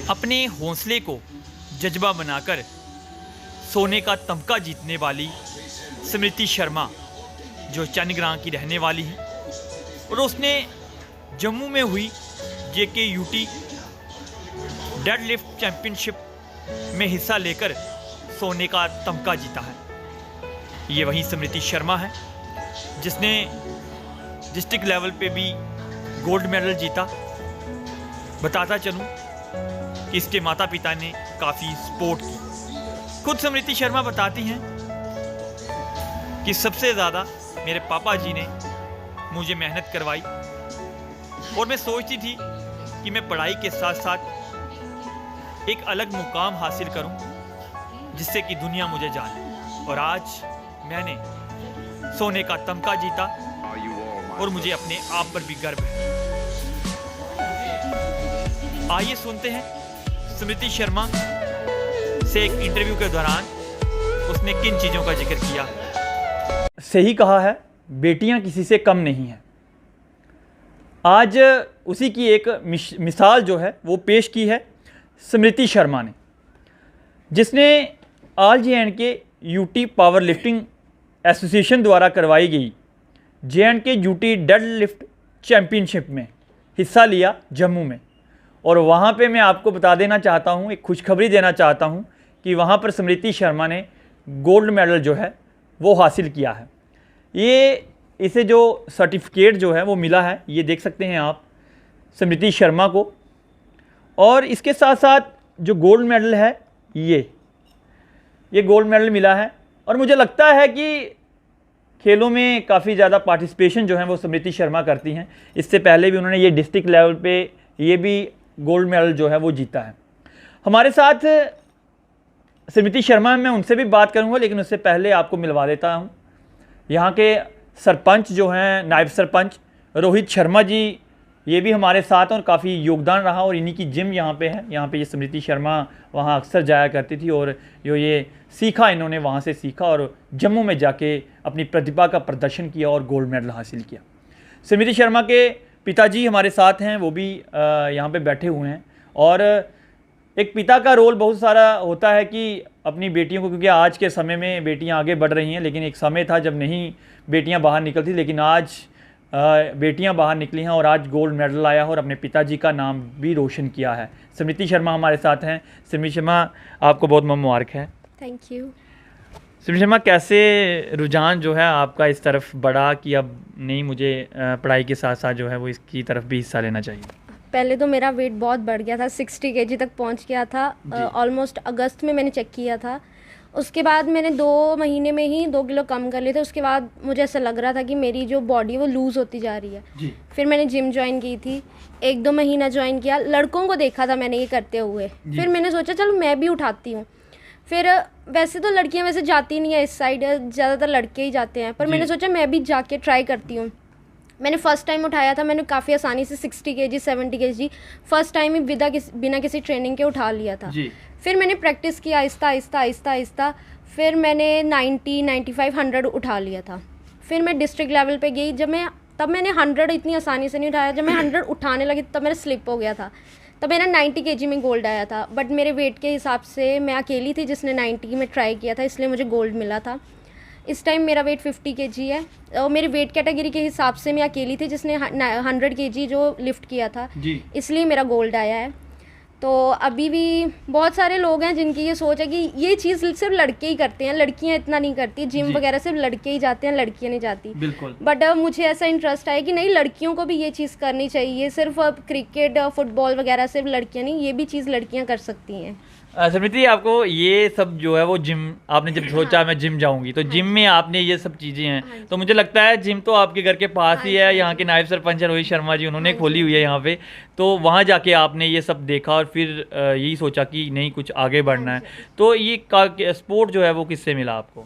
अपने हौसले को जज्बा बनाकर सोने का तमगा जीतने वाली स्मृति शर्मा जो चंदग्राम की रहने वाली है और उसने जम्मू में हुई JKUT डेडलिफ्ट चैम्पियनशिप में हिस्सा लेकर सोने का तमगा जीता है। ये वही स्मृति शर्मा है जिसने डिस्ट्रिक्ट लेवल पे भी गोल्ड मेडल जीता। बताता चलूं कि इसके माता पिता ने काफ़ी सपोर्ट की। खुद स्मृति शर्मा बताती हैं कि सबसे ज़्यादा मेरे पापा जी ने मुझे मेहनत करवाई और मैं सोचती थी कि मैं पढ़ाई के साथ साथ एक अलग मुकाम हासिल करूं जिससे कि दुनिया मुझे जाने। और आज मैंने सोने का तमगा जीता और मुझे अपने आप पर भी गर्व है। आइए सुनते हैं स्मृति शर्मा से एक इंटरव्यू के दौरान उसने किन चीज़ों का जिक्र किया। सही कहा है, बेटियां किसी से कम नहीं हैं। आज उसी की एक मिसाल जो है वो पेश की है स्मृति शर्मा ने, जिसने all J&K UT power lifting association द्वारा करवाई गई J&K UT डेडलिफ्ट चैम्पियनशिप में हिस्सा लिया जम्मू में। और वहाँ पे मैं आपको बता देना चाहता हूँ, एक खुशखबरी देना चाहता हूँ कि वहाँ पर स्मृति शर्मा ने गोल्ड मेडल जो है वो हासिल किया है। इसे जो सर्टिफिकेट जो है वो मिला है, ये देख सकते हैं आप स्मृति शर्मा को। और इसके साथ साथ जो गोल्ड मेडल है ये गोल्ड मेडल मिला है। और मुझे लगता है कि खेलों में काफ़ी ज़्यादा पार्टिसिपेशन जो है वो स्मृति शर्मा करती हैं। इससे पहले भी उन्होंने ये डिस्ट्रिक्ट लेवल पे ये भी गोल्ड मेडल जो है वो जीता है। हमारे साथ स्मृति शर्मा, मैं उनसे भी बात करूंगा, लेकिन उससे पहले आपको मिलवा देता हूं यहाँ के सरपंच जो हैं, नायब सरपंच रोहित शर्मा जी, ये भी हमारे साथ और काफ़ी योगदान रहा। और इन्हीं की जिम यहाँ पे है। यहाँ पे ये स्मृति शर्मा वहाँ अक्सर जाया करती थी और ये सीखा, इन्होंने वहाँ से सीखा और जम्मू में जाके अपनी प्रतिभा का प्रदर्शन किया और गोल्ड मेडल हासिल किया। स्मृति शर्मा के पिताजी हमारे साथ हैं, वो भी यहाँ पे बैठे हुए हैं। और एक पिता का रोल बहुत सारा होता है कि अपनी बेटियों को, क्योंकि आज के समय में बेटियाँ आगे बढ़ रही हैं, लेकिन एक समय था जब नहीं बेटियाँ बाहर निकलती, लेकिन आज बेटियां बाहर निकली हैं और आज गोल्ड मेडल आया है और अपने पिताजी का नाम भी रोशन किया है। स्मृति शर्मा हमारे साथ हैं। स्मृति शर्मा, आपको बहुत मुबारक है। Thank you. स्मृति शर्मा, कैसे रुझान जो है आपका इस तरफ बढ़ा कि अब नहीं, मुझे पढ़ाई के साथ साथ जो है वो इसकी तरफ भी हिस्सा लेना चाहिए? पहले तो मेरा वेट बहुत बढ़ गया था, 60 kg तक पहुंच गया था। ऑलमोस्ट अगस्त में मैंने चेक किया था। उसके बाद मैंने 2 महीने में ही 2 किलो कम कर लिए थे। उसके बाद मुझे ऐसा लग रहा था कि मेरी जो बॉडी वो लूज़ होती जा रही है जी। फिर मैंने जिम ज्वाइन की थी, 1-2 महीना ज्वाइन किया। लड़कों को देखा था मैंने ये करते हुए, फिर मैंने सोचा चलो मैं भी उठाती हूँ। फिर वैसे तो लड़कियाँ वैसे जाती नहीं है इस साइड, ज़्यादातर लड़के ही जाते हैं, पर मैंने सोचा मैं भी जाके ट्राई करती हूँ। मैंने फ़र्स्ट टाइम उठाया था, मैंने काफ़ी आसानी से 60 kg 70 kg फर्स्ट टाइम ही बिना किसी ट्रेनिंग के उठा लिया था। फिर मैंने प्रैक्टिस किया आहिस्ता आहिस्ता आहिस्ता आहिस्ता, फिर मैंने 90, 95, 100 उठा लिया था। फिर मैं डिस्ट्रिक्ट लेवल पे गई। तब मैंने 100 इतनी आसानी से नहीं उठाया। जब मैं 100 उठाने लगी तब मेरा स्लिप हो गया था। तब मेरा 90 kg में गोल्ड आया था, बट मेरे वेट के हिसाब से मैं अकेली थी जिसने 90 में ट्राई किया था, इसलिए मुझे गोल्ड मिला था। इस टाइम मेरा वेट 50 kg है और मेरे वेट कैटेगरी के हिसाब से मैं अकेली थी जिसने 100 kg जो लिफ्ट किया था, इसलिए मेरा गोल्ड आया है। तो अभी भी बहुत सारे लोग हैं जिनकी ये सोच है कि ये चीज़ सिर्फ लड़के ही करते हैं, लड़कियां इतना नहीं करती। जिम वगैरह सिर्फ लड़के ही जाते हैं, लड़कियां नहीं जाती। बिल्कुल। बट मुझे ऐसा इंटरेस्ट है कि नहीं, लड़कियों को भी ये चीज़ करनी चाहिए। सिर्फ क्रिकेट फुटबॉल वगैरह सिर्फ लड़कियां नहीं, ये भी चीज़ लड़कियां कर सकती हैं। स्मृति, आपको ये सब जो है वो जिम, आपने जब सोचा मैं जिम जाऊंगी तो जिम में आपने ये सब चीज़ें हैं, तो मुझे लगता है जिम तो आपके घर के पास ही है। यहाँ के नायब सरपंच रोहित शर्मा जी, उन्होंने खोली हुई है यहाँ पे, तो वहाँ जाके आपने ये सब देखा और फिर यही सोचा कि नहीं, कुछ आगे बढ़ना है। तो ये स्पोर्ट जो है वो किससे मिला आपको?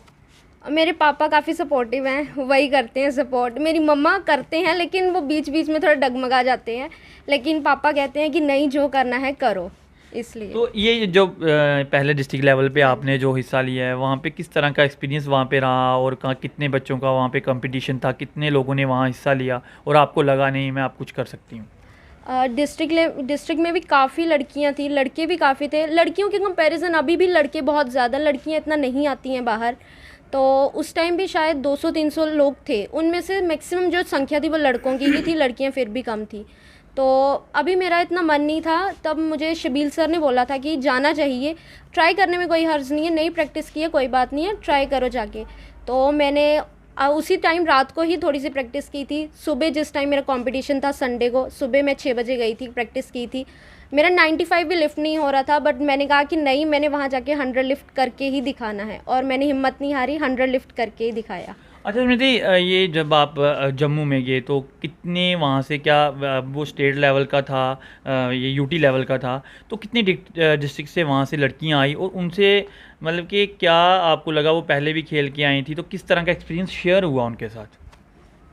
मेरे पापा काफ़ी सपोर्टिव हैं, वही करते हैं सपोर्ट। मेरी मम्मा करते हैं लेकिन वो बीच बीच में थोड़ा डगमगा जाते हैं, लेकिन पापा कहते हैं कि नहीं, जो करना है करो, इसलिए। तो ये जो पहले डिस्ट्रिक्ट लेवल पे आपने जो हिस्सा लिया है, वहाँ पे किस तरह का एक्सपीरियंस वहाँ पे रहा और कितने बच्चों का वहाँ पे कंपटीशन था, कितने लोगों ने वहाँ हिस्सा लिया और आपको लगा नहीं मैं आप कुछ कर सकती हूँ? डिस्ट्रिक्ट में भी काफ़ी लड़कियां थी, लड़के भी काफ़ी थे। लड़कियों के कंपैरिजन अभी भी लड़के बहुत ज़्यादा, लड़कियां इतना नहीं आती हैं बाहर। तो उस टाइम भी शायद 200-300 लोग थे, उनमें से मैक्सिमम जो संख्या थी वो लड़कों की ही थी, लड़कियां फिर भी कम थी। तो अभी मेरा इतना मन नहीं था, तब मुझे शबील सर ने बोला था कि जाना चाहिए, ट्राई करने में कोई हर्ज नहीं है, नई प्रैक्टिस की है कोई बात नहीं है, ट्राई करो जाके। तो मैंने उसी टाइम रात को ही थोड़ी सी प्रैक्टिस की थी। सुबह जिस टाइम मेरा कंपटीशन था संडे को, सुबह मैं 6 बजे गई थी, प्रैक्टिस की थी। मेरा 95 भी लिफ्ट नहीं हो रहा था, बट मैंने कहा कि नहीं, मैंने वहाँ जाके 100 लिफ्ट करके ही दिखाना है, और मैंने हिम्मत नहीं हारी, 100 लिफ्ट करके ही दिखाया। अच्छा स्मृति, ये जब आप जम्मू में गए तो कितने वहाँ से, क्या वो स्टेट लेवल का था, ये यूटी लेवल का था, तो कितनी डिस्ट्रिक्ट से वहाँ से लड़कियाँ आई, और उनसे मतलब कि क्या आपको लगा, वो पहले भी खेल के आई थी, तो किस तरह का एक्सपीरियंस शेयर हुआ उनके साथ?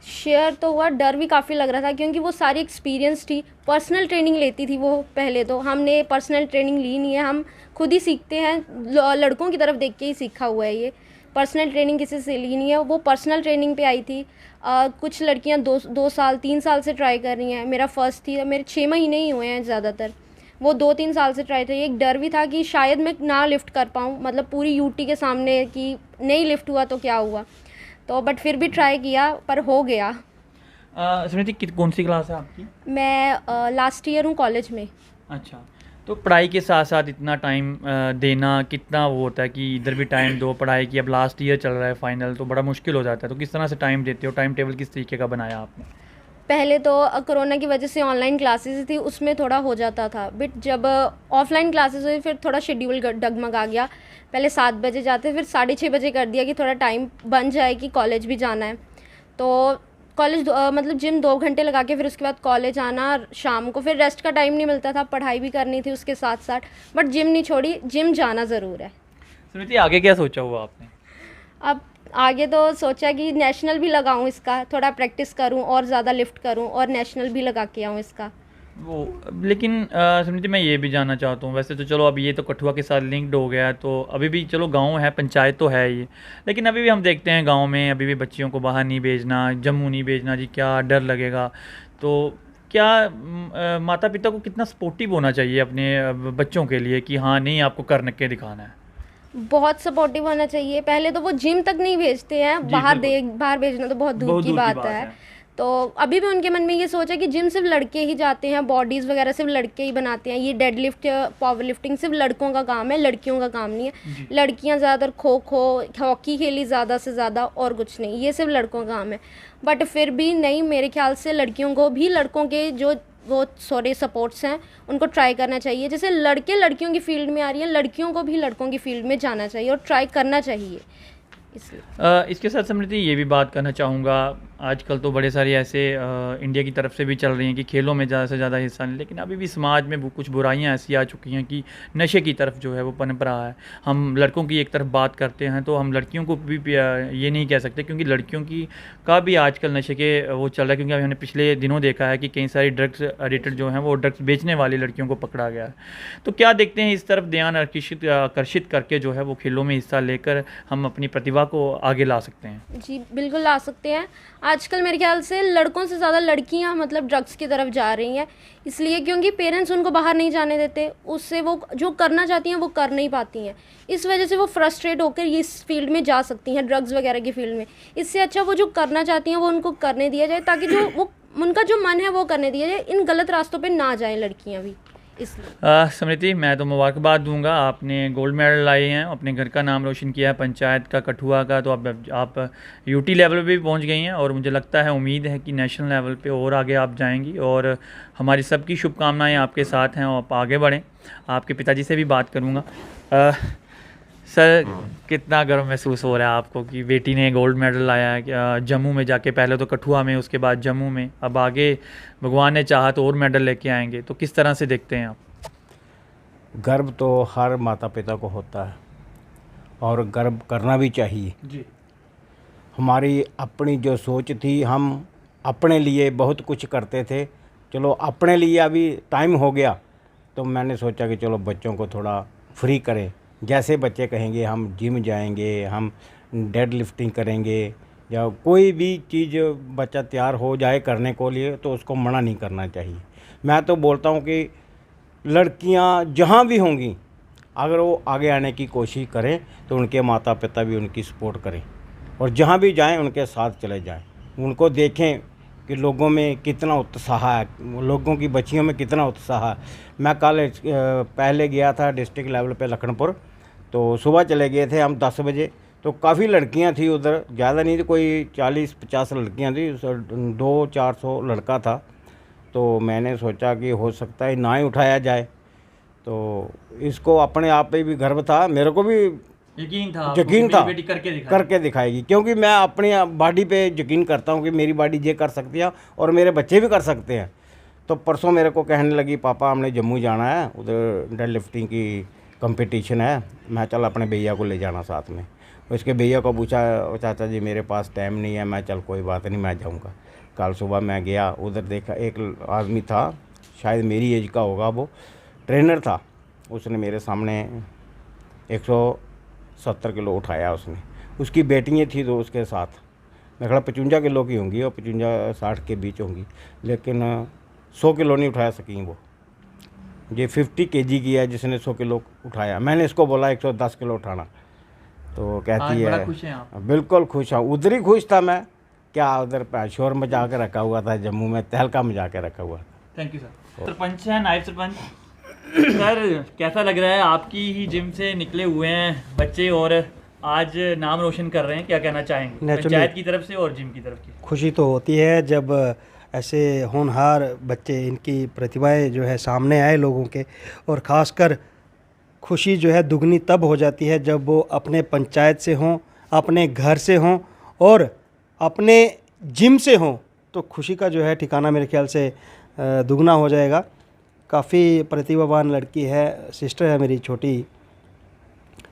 शेयर तो हुआ, डर भी काफ़ी लग रहा था, क्योंकि वो सारी एक्सपीरियंस थी, पर्सनल ट्रेनिंग लेती थी वो। पहले तो हमने पर्सनल ट्रेनिंग ली नहीं है, हम खुद ही सीखते हैं, लड़कों की तरफ देख के ही सीखा हुआ है ये। पर्सनल ट्रेनिंग किसी से ली नहीं है, वो पर्सनल ट्रेनिंग पे आई थी। कुछ लड़कियां 2 साल 3 साल से ट्राई कर रही हैं, मेरा फर्स्ट थी, मेरे 6 महीने ही हुए हैं ज़्यादातर। वो 2-3 साल से ट्राई थे। एक डर भी था कि शायद मैं ना लिफ्ट कर पाऊँ, मतलब पूरी यूटी के सामने, कि नहीं लिफ्ट हुआ तो क्या हुआ। तो बट फिर भी ट्राई किया, पर हो गया। स्मृति कौन सी क्लास है आपकी? मैं लास्ट ईयर हूँ कॉलेज में। अच्छा, तो पढ़ाई के साथ साथ इतना टाइम देना कितना वो होता है कि इधर भी टाइम दो, पढ़ाई की, अब लास्ट ईयर चल रहा है फाइनल, तो बड़ा मुश्किल हो जाता है, तो किस तरह से टाइम देते हो, टाइम टेबल किस तरीके का बनाया आपने? पहले तो कोरोना की वजह से ऑनलाइन क्लासेस थी, उसमें थोड़ा हो जाता था, बट जब ऑफलाइन क्लासेस हुई फिर थोड़ा शेड्यूल डगमगा गया। पहले 7 बजे जाते, फिर 6:30 बजे कर दिया कि थोड़ा टाइम बन जाए कि कॉलेज भी जाना है। तो कॉलेज मतलब जिम 2 घंटे लगा के फिर उसके बाद कॉलेज आना शाम को, फिर रेस्ट का टाइम नहीं मिलता था, पढ़ाई भी करनी थी उसके साथ साथ, बट जिम नहीं छोड़ी, जिम जाना ज़रूर है। स्मृति आगे क्या सोचा हुआ आपने? अब आगे तो सोचा कि नेशनल भी लगाऊं इसका, थोड़ा प्रैक्टिस करूं और ज़्यादा लिफ्ट करूं और नेशनल भी लगा के आऊं इसका। वो लेकिन स्मृति मैं ये भी जानना चाहता हूँ, वैसे तो चलो अब ये तो कठुआ के साथ लिंक्ड हो गया है, तो अभी भी चलो गांव है, पंचायत तो है ये, लेकिन अभी भी हम देखते हैं गांव में अभी भी बच्चियों को बाहर नहीं भेजना, जम्मू नहीं भेजना जी, क्या डर लगेगा। तो क्या माता पिता को कितना सपोर्टिव होना चाहिए अपने बच्चों के लिए कि हाँ नहीं आपको करके दिखाना है? बहुत सपोर्टिव होना चाहिए। पहले तो वो जिम तक नहीं भेजते हैं, जी बाहर बिल्कुल, बाहर भेजना तो बहुत दूर बहुत की दूर की बात बात है। है। तो अभी भी उनके मन में ये सोच है कि जिम सिर्फ लड़के ही जाते हैं, बॉडीज़ वगैरह सिर्फ लड़के ही बनाते हैं, ये डेड लिफ्ट, पावर लिफ्टिंग सिर्फ लड़कों का काम है, लड़कियों का काम नहीं है। जी। लड़कियां ज़्यादातर खो खो, हॉकी खेली ज़्यादा से ज़्यादा, और कुछ नहीं, ये सिर्फ लड़कों का काम है। बट फिर भी नहीं, मेरे ख्याल से लड़कियों को भी, लड़कों के जो वो सॉरी सपोर्ट्स हैं उनको ट्राई करना चाहिए। जैसे लड़के लड़कियों की फील्ड में आ रही हैं, लड़कियों को भी लड़कों की फील्ड में जाना चाहिए और ट्राई करना चाहिए। इसलिए इसके साथ समृद्धि ये भी बात करना चाहूँगा, आजकल तो बड़े सारे ऐसे इंडिया की तरफ से भी चल रही हैं कि खेलों में ज़्यादा से ज़्यादा हिस्सा लें, लेकिन अभी भी समाज में कुछ बुराइयां ऐसी आ चुकी हैं कि नशे की तरफ जो है वो पनप रहा है। हम लड़कों की एक तरफ बात करते हैं तो हम लड़कियों को भी ये नहीं कह सकते, क्योंकि लड़कियों की का भी आजकल नशे के वो चल रहा है, क्योंकि अभी हमने पिछले दिनों देखा है कि कई सारी ड्रग्स एडिक्टेड जो हैं वो ड्रग्स बेचने वाली लड़कियों को पकड़ा गया है। तो क्या देखते हैं इस तरफ ध्यान आकर्षित करके जो है वो खेलों में हिस्सा लेकर हम अपनी प्रतिभा को आगे ला सकते हैं? जी बिल्कुल ला सकते हैं। आजकल मेरे ख्याल से लड़कों से ज़्यादा लड़कियां मतलब ड्रग्स की तरफ जा रही हैं, इसलिए क्योंकि पेरेंट्स उनको बाहर नहीं जाने देते, उससे वो जो करना चाहती हैं वो कर नहीं पाती हैं, इस वजह से वो फ्रस्ट्रेट होकर ये इस फील्ड में जा सकती हैं, ड्रग्स वगैरह की फील्ड में। इससे अच्छा वो जो करना चाहती हैं वो उनको करने दिया जाए, ताकि जो वो उनका जो मन है वो करने दिया जाए, इन गलत रास्तों पर ना जाएँ लड़कियाँ भी। इसलिए समृति मैं तो मुबारकबाद दूंगा, आपने गोल्ड मेडल लाए हैं, अपने घर का नाम रोशन किया है, पंचायत का, कठुआ का, तो आप यूटी लेवल पे भी पहुंच गई हैं, और मुझे लगता है, उम्मीद है कि नेशनल लेवल पे और आगे आप जाएंगी, और हमारी सबकी शुभकामनाएं आपके साथ हैं, और आप आगे बढ़ें। आपके पिताजी से भी बात करूंगा। सर कितना गर्व महसूस हो रहा है आपको कि बेटी ने गोल्ड मेडल लाया है जम्मू में जाके, पहले तो कठुआ में, उसके बाद जम्मू में, अब आगे भगवान ने चाहा तो और मेडल लेके आएंगे, तो किस तरह से देखते हैं आप? गर्व तो हर माता पिता को होता है और गर्व करना भी चाहिए जी। हमारी अपनी जो सोच थी, हम अपने लिए बहुत कुछ करते थे, चलो अपने लिए अभी टाइम हो गया तो मैंने सोचा कि चलो बच्चों को थोड़ा फ्री करें। जैसे बच्चे कहेंगे हम जिम जाएंगे, हम डेड लिफ्टिंग करेंगे, या कोई भी चीज़ बच्चा तैयार हो जाए करने को लिए तो उसको मना नहीं करना चाहिए। मैं तो बोलता हूँ कि लड़कियाँ जहाँ भी होंगी, अगर वो आगे आने की कोशिश करें तो उनके माता पिता भी उनकी सपोर्ट करें, और जहाँ भी जाएं उनके साथ चले जाएं, उनको देखें कि लोगों में कितना उत्साह है, लोगों की बच्चियों में कितना उत्साह है। मैं कल पहले गया था डिस्ट्रिक्ट लेवल पे लखनपुर, तो सुबह चले गए थे हम 10 बजे, तो काफ़ी लड़कियां थी उधर, ज़्यादा नहीं थी, कोई 40-50 लड़कियां थी, 200-400 लड़का था। तो मैंने सोचा कि हो सकता है ना ही उठाया जाए, तो इसको अपने आप पे भी गर्व था, मेरे को भी यकीन था बेटी करके दिखाएगी, क्योंकि मैं अपनी बॉडी पे यकीन करता हूँ कि मेरी बॉडी ये कर सकती है और मेरे बच्चे भी कर सकते हैं। तो परसों मेरे को कहने लगी, पापा हमने जम्मू जाना है, उधर डेड लिफ्टिंग की कंपटीशन है। मैं चल अपने भैया को ले जाना साथ में। उसके भैया को पूछा, चाचा जी मेरे पास टाइम नहीं है। मैं चल कोई बात नहीं, मैं जाऊँगा। कल सुबह मैं गया, उधर देखा एक आदमी था, शायद मेरी एज का होगा, वो ट्रेनर था। उसने मेरे सामने 170 किलो उठाया उसने। उसकी बेटियाँ थी तो उसके साथ, मैं खड़ा 55 किलो की होंगी और 55-60 के बीच होंगी, लेकिन 100 किलो नहीं उठा सकी वो। ये 50 केजी की है जिसने 100 किलो उठाया। मैंने इसको बोला 110 किलो उठाना, तो कहती बड़ा है खुश हैं आप। बिल्कुल खुश हूँ। उधर ही खुश था मैं, क्या उधर शोर मचा के रखा हुआ था, जम्मू में तहलका मचा के रखा हुआ। Thank you sir. सरपंच हैं, नायब सरपंच सर, कैसा लग रहा है? आपकी ही जिम से निकले हुए हैं बच्चे और आज नाम रोशन कर रहे हैं, क्या कहना चाहेंगे पंचायत की तरफ से और जिम की तरफ की? खुशी तो होती है जब ऐसे होनहार बच्चे, इनकी प्रतिभाएं जो है सामने आए लोगों के, और ख़ासकर खुशी जो है दुगनी तब हो जाती है जब वो अपने पंचायत से हों, अपने घर से हों और अपने जिम से हों, तो खुशी का जो है ठिकाना मेरे ख्याल से दुगना हो जाएगा। काफ़ी प्रतिभावान लड़की है, सिस्टर है मेरी छोटी।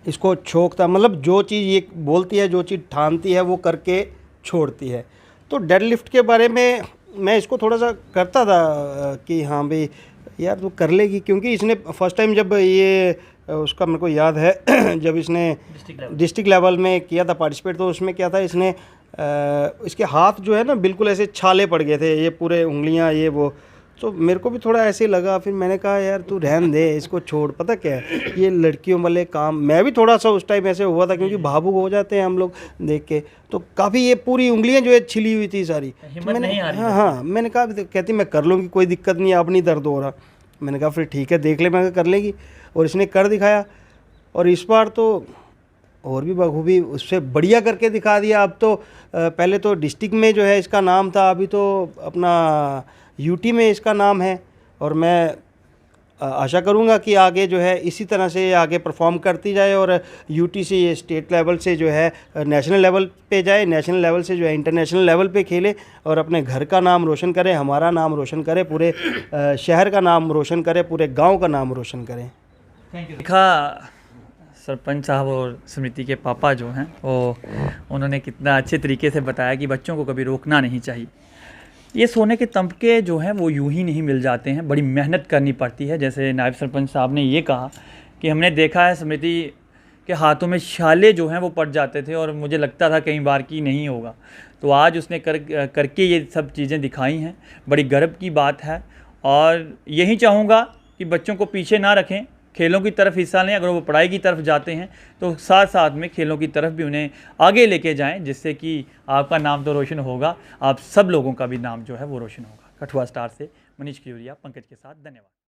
इसको शौक था, मतलब जो चीज़ ये बोलती है, जो चीज़ ठानती है वो करके छोड़ती है। तो डेड लिफ्ट के बारे में मैं इसको थोड़ा सा करता था कि हाँ भाई यार तू कर लेगी, क्योंकि इसने फर्स्ट टाइम जब ये उसका मेरे को याद है जब इसने डिस्ट्रिक्ट लेवल में किया था पार्टिसिपेट, तो उसमें क्या था, इसने इसके हाथ जो है ना बिल्कुल ऐसे छाले पड़ गए थे, ये पूरे उंगलियां ये वो। तो मेरे को भी थोड़ा ऐसे ही लगा, फिर मैंने कहा यार तू रहन दे, इसको छोड़। पता क्या है, ये लड़कियों वाले काम, मैं भी थोड़ा सा उस टाइम ऐसे हुआ था, क्योंकि भावुक हो जाते हैं हम लोग देख के। तो काफ़ी ये पूरी उंगलियां जो है छिली हुई थी सारी। हिम्मत नहीं आ रही। हाँ, मैंने कहा कहती मैं कर लूँगी, कोई दिक्कत नहीं, अब नहीं दर्द हो रहा। मैंने कहा फिर ठीक है देख ले, मैं कर लेगी, और इसने कर दिखाया। और इस बार तो और भी बखूबी उससे बढ़िया करके दिखा दिया। अब तो पहले तो डिस्ट्रिक्ट में जो है इसका नाम था, अभी तो अपना यूटी में इसका नाम है। और मैं आशा करूंगा कि आगे जो है इसी तरह से आगे परफॉर्म करती जाए, और यूटी से ये स्टेट लेवल से जो है नेशनल लेवल पे जाए, नेशनल लेवल से जो है इंटरनेशनल लेवल पे खेले, और अपने घर का नाम रोशन करे, हमारा नाम रोशन करे, पूरे शहर का नाम रोशन करे, पूरे गाँव का नाम रोशन करें। Thank you. देखा सरपंच साहब और स्मृति के पापा जो हैं वो, उन्होंने कितना अच्छे तरीके से बताया कि बच्चों को कभी रोकना नहीं चाहिए। ये सोने के तमके जो हैं वो यूं ही नहीं मिल जाते हैं, बड़ी मेहनत करनी पड़ती है। जैसे नायब सरपंच साहब ने ये कहा कि हमने देखा है स्मृति के हाथों में छाले जो हैं वो पड़ जाते थे, और मुझे लगता था कई बार कि नहीं होगा। तो आज उसने करके ये सब चीज़ें दिखाई हैं, बड़ी गर्व की बात है। और यही चाहूँगा कि बच्चों को पीछे ना रखें, खेलों की तरफ हिस्सा लें। अगर वो पढ़ाई की तरफ जाते हैं तो साथ साथ में खेलों की तरफ भी उन्हें आगे लेके जाएं, जिससे कि आपका नाम तो रोशन होगा, आप सब लोगों का भी नाम जो है वो रोशन होगा। कठुआ स्टार से मनीष खजूरिया, पंकज के साथ, धन्यवाद।